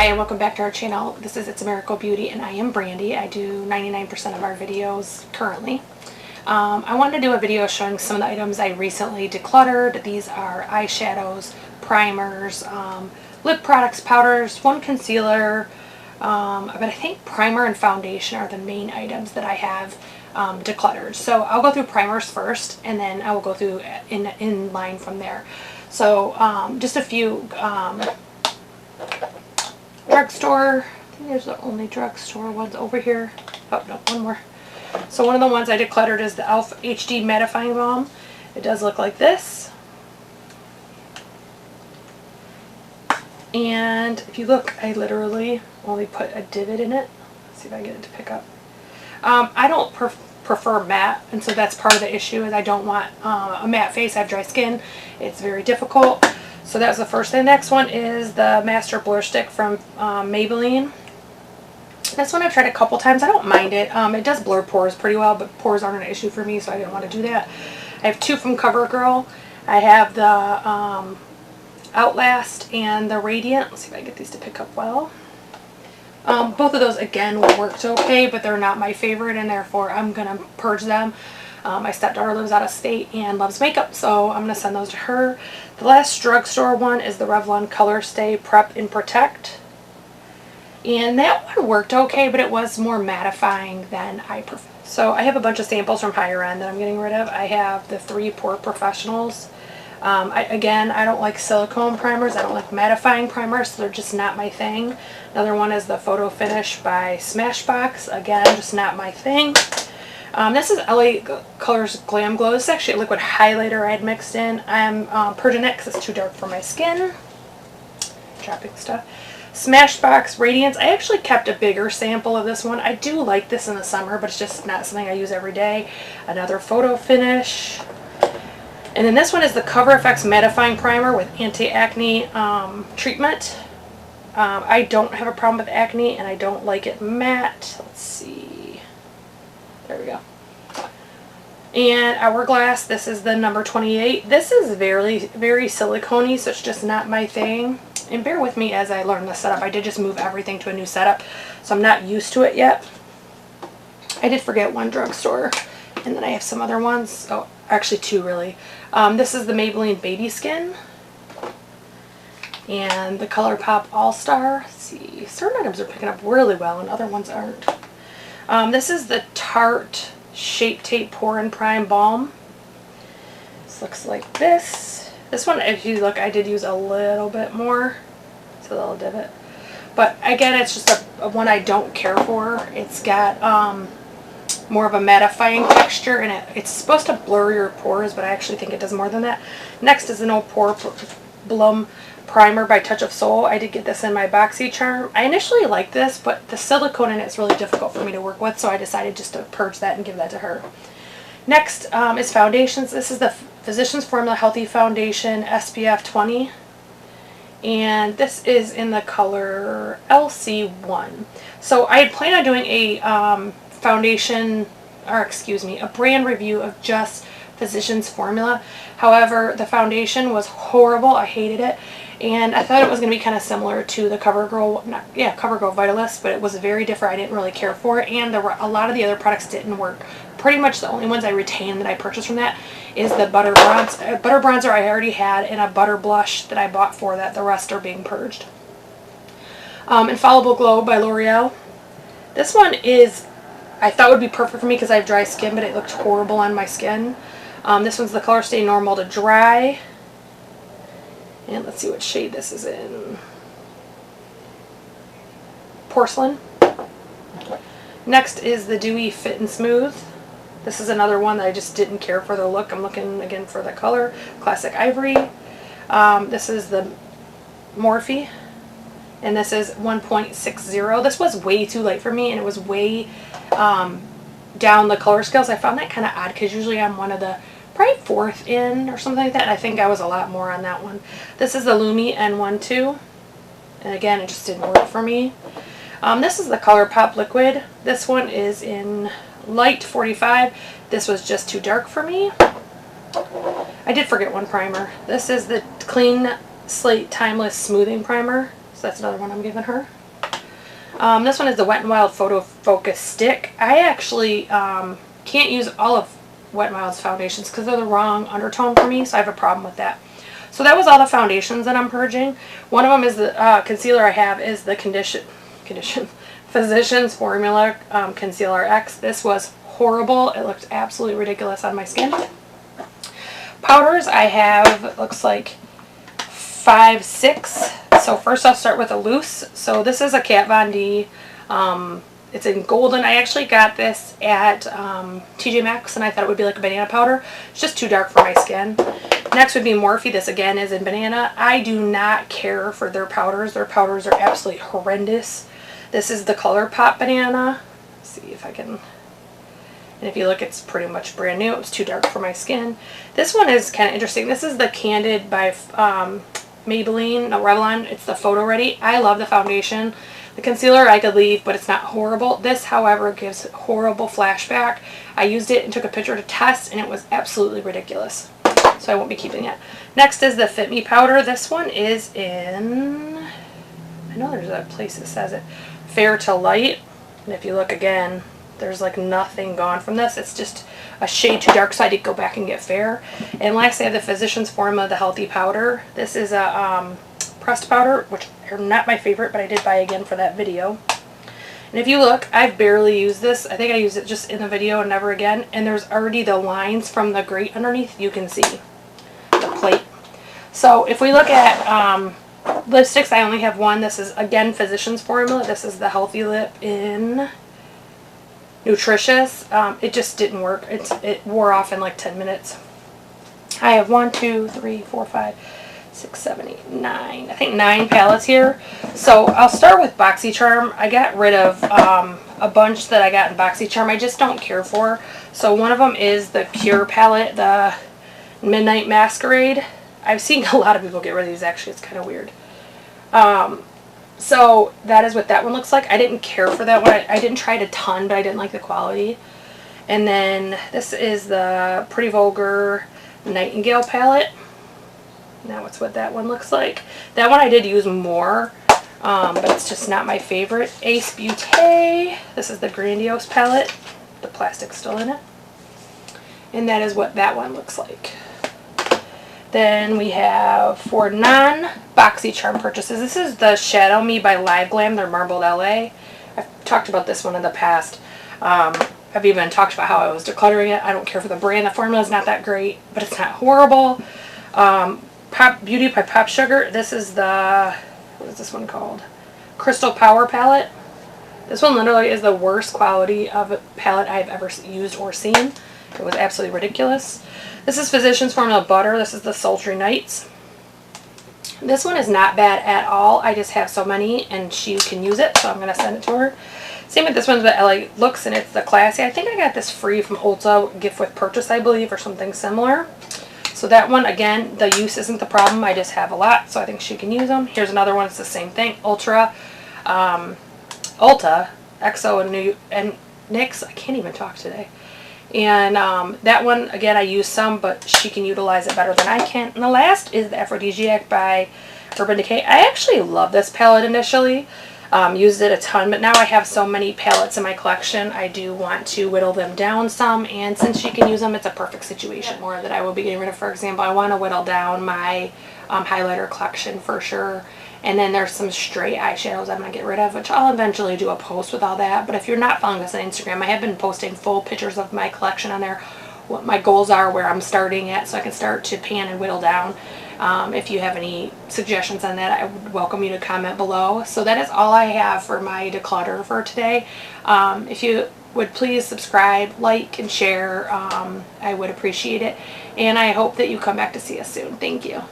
Hi and welcome back to our channel. This is It's a Miracle Beauty and I am Brandy. I do 99% of our videos currently. I wanted to do a video showing some of the items I recently decluttered. These are eyeshadows, primers, lip products, powders, one concealer, but I think primer and foundation are the main items that I have decluttered. So I'll go through primers first and then I will go through in line from there. So just a few drugstore. I think there's the only drugstore ones over here. Oh no, one more. So one of the ones I decluttered is the e.l.f. HD Mattifying Balm. It does look like this. And if you look, I literally only put a divot in it. Let's see if I get it to pick up. I don't prefer matte, and so that's part of the issue is I don't want a matte face. I have dry skin. It's very difficult. So that was the first thing. Next one is the Master Blur Stick from Maybelline. This one I've tried a couple times. I don't mind it. It does blur pores pretty well, but pores aren't an issue for me, so I didn't want to do that. I have two from Covergirl. I have the Outlast and the Radiance. Let's see if I can get these to pick up well. Both of those, again, worked okay, but they're not my favorite, and therefore I'm going to purge them. My stepdaughter lives out of state and loves makeup, so I'm going to send those to her. The last drugstore one is the Revlon Color Stay Prep and Protect. And that one worked okay, but it was more mattifying than I prefer. So I have a bunch of samples from higher end that I'm getting rid of. I have the 3 Pore Professionals. Again, I don't like silicone primers. I don't like mattifying primers, so they're just not my thing. Another one is the Photo Finish by Smashbox. Again, just not my thing. This is LA Colors Glam Glow. This is actually a liquid highlighter I had mixed in. I'm purging it because it's too dark for my skin. Dropping stuff. Smashbox Radiance. I actually kept a bigger sample of this one. I do like this in the summer, but it's just not something I use every day. Another Photo Finish. And then this one is the Cover FX Mattifying Primer with Anti-Acne Treatment. I don't have a problem with acne, and I don't like it matte. Let's see. There we go. And Hourglass, this is the number 28. This is very silicone-y, so it's just not my thing. And bear with me as I learn the setup. I did just move everything to a new setup, so I'm not used to it yet. I did forget one drugstore, and then I have some other ones. Oh, actually two really. This is the Maybelline Baby Skin. And the Colourpop All Star. Let's see, certain items are picking up really well and other ones aren't. This is the Tarte Shape Tape Pore and Prime Balm. This looks like this. This one, if you look, I did use a little bit more. It's a little divot. But again, it's just a one I don't care for. It's got more of a mattifying texture, and it's supposed to blur your pores, but I actually think it does more than that. Next is an old Poreplem Primer by Touch of Soul. I did get this in my BoxyCharm. I initially liked this, but the silicone in it is really difficult for me to work with, so I decided just to purge that and give that to her. Next is foundations. This is the Physicians Formula Healthy Foundation SPF 20. And this is in the color LC1. So I had planned on doing a foundation, or excuse me, a brand review of just Physicians Formula. However, the foundation was horrible. I hated it. And I thought it was going to be kind of similar to the Covergirl Vitalist, but it was very different. I didn't really care for it, and a lot of the other products didn't work. Pretty much the only ones I retained that I purchased from that is the butter bronzer I already had, and a butter blush that I bought for that. The rest are being purged. Infallible Glow by L'Oreal. This one is, I thought would be perfect for me because I have dry skin, but it looked horrible on my skin. This one's the Color Stay Normal to Dry. And let's see what shade this is in. Porcelain. Next is the Dewy Fit and Smooth. This is another one that I just didn't care for the look. I'm looking again for the color. Classic Ivory. This is the Morphe. And this is 1.60. This was way too light for me, and it was way down the color scales. I found that kind of odd because usually I'm one of the probably 4th in or something like that. I think I was a lot more on that one. This is the Lumi N12, and again, it just didn't work for me. This is the Colourpop Liquid. This one is in light 45. This was just too dark for me. I did forget one primer. This is the Clean Slate Timeless Smoothing Primer. So that's another one I'm giving her. This one is the Wet n Wild Photo Focus Stick. I actually can't use all of Wet n Wild's foundations because they're the wrong undertone for me, so I have a problem with that. So that was all the foundations that I'm purging. One of them is the concealer I have is the Physicians Formula Concealer X. This was horrible. It looked absolutely ridiculous on my skin. Powders I have, it looks like 5, 6. So first I'll start with a loose. So this is a Kat Von D. It's in golden. I actually got this at TJ Maxx, and I thought it would be like a banana powder. It's just too dark for my skin. Next would be Morphe. This again is in banana. I do not care for their powders. Their powders are absolutely horrendous. This is the Colourpop banana. Let's see if I can... And if you look, it's pretty much brand new. It was too dark for my skin. This one is kind of interesting. This is the Candid by Maybelline, no, Revlon. It's the Photo Ready. I love the foundation. The concealer I could leave, but it's not horrible. This, however, gives horrible flashback. I used it and took a picture to test, and it was absolutely ridiculous. So I won't be keeping it. Next is the Fit Me powder. This one is in, I know there's a place that says it, Fair to Light. And if you look again, there's like nothing gone from this. It's just a shade too dark, so I did go back and get Fair. And last I have the Physicians Formula, the Healthy Powder. This is a pressed powder, which are not my favorite, but I did buy again for that video. And if you look, I've barely used this. I think I used it just in the video and never again. And there's already the lines from the grate underneath. You can see the plate. So if we look at lipsticks, I only have one. This is, again, Physicians Formula. This is the Healthy Lip in Nutritious. It just didn't work. It wore off in like 10 minutes. I have 1, 2, 3, 4, 5, 6, 7, 8, 9. I think 9 palettes here. So I'll start with BoxyCharm. I got rid of a bunch that I got in BoxyCharm I just don't care for. So one of them is the Pure palette, the Midnight Masquerade. I've seen a lot of people get rid of these, actually. It's kind of weird. So that is what that one looks like. I didn't care for that one. I didn't try it a ton, but I didn't like the quality. And then this is the Pretty Vulgar Nightingale palette. Now it's what that one looks like. That one I did use more, but it's just not my favorite. Ace Beauté. This is the Grandiose palette. The plastic's still in it. And that is what that one looks like. Then we have, for non-BoxyCharm purchases, this is the Shadow Me by Live Glam, their Marbled LA. I've talked about this one in the past. I've even talked about how I was decluttering it. I don't care for the brand. The formula is not that great, but it's not horrible. Pop Beauty by Pop Sugar. This is the, what is this one called? Crystal Power palette. This one literally is the worst quality of a palette I've ever used or seen. It was absolutely ridiculous. This is Physicians Formula Butter. This is the Sultry Nights. This one is not bad at all. I just have so many and she can use it, so I'm going to send it to her. Same with this one, but LA Looks, and it's the Classy. I think I got this free from Ulta, gift with purchase, I believe, or something similar. So that one, again, the use isn't the problem. I just have a lot, so I think she can use them. Here's another one. It's the same thing. Ulta, XO, and NYX. I can't even talk today. And that one, again, I use some, but she can utilize it better than I can. And the last is the Aphrodisiac by Urban Decay. I actually love this palette initially. Used it a ton, but now I have so many palettes in my collection, I do want to whittle them down some, and since she can use them, it's a perfect situation. More that I will be getting rid of. For example, I want to whittle down my highlighter collection for sure, and then there's some stray eyeshadows I'm going to get rid of, which I'll eventually do a post with all that. But if you're not following us on Instagram, I have been posting full pictures of my collection on there, what my goals are, where I'm starting at, so I can start to pan and whittle down. If you have any suggestions on that, I would welcome you to comment below. So that is all I have for my declutter for today. If you would please subscribe, like, and share, I would appreciate it. And I hope that you come back to see us soon. Thank you.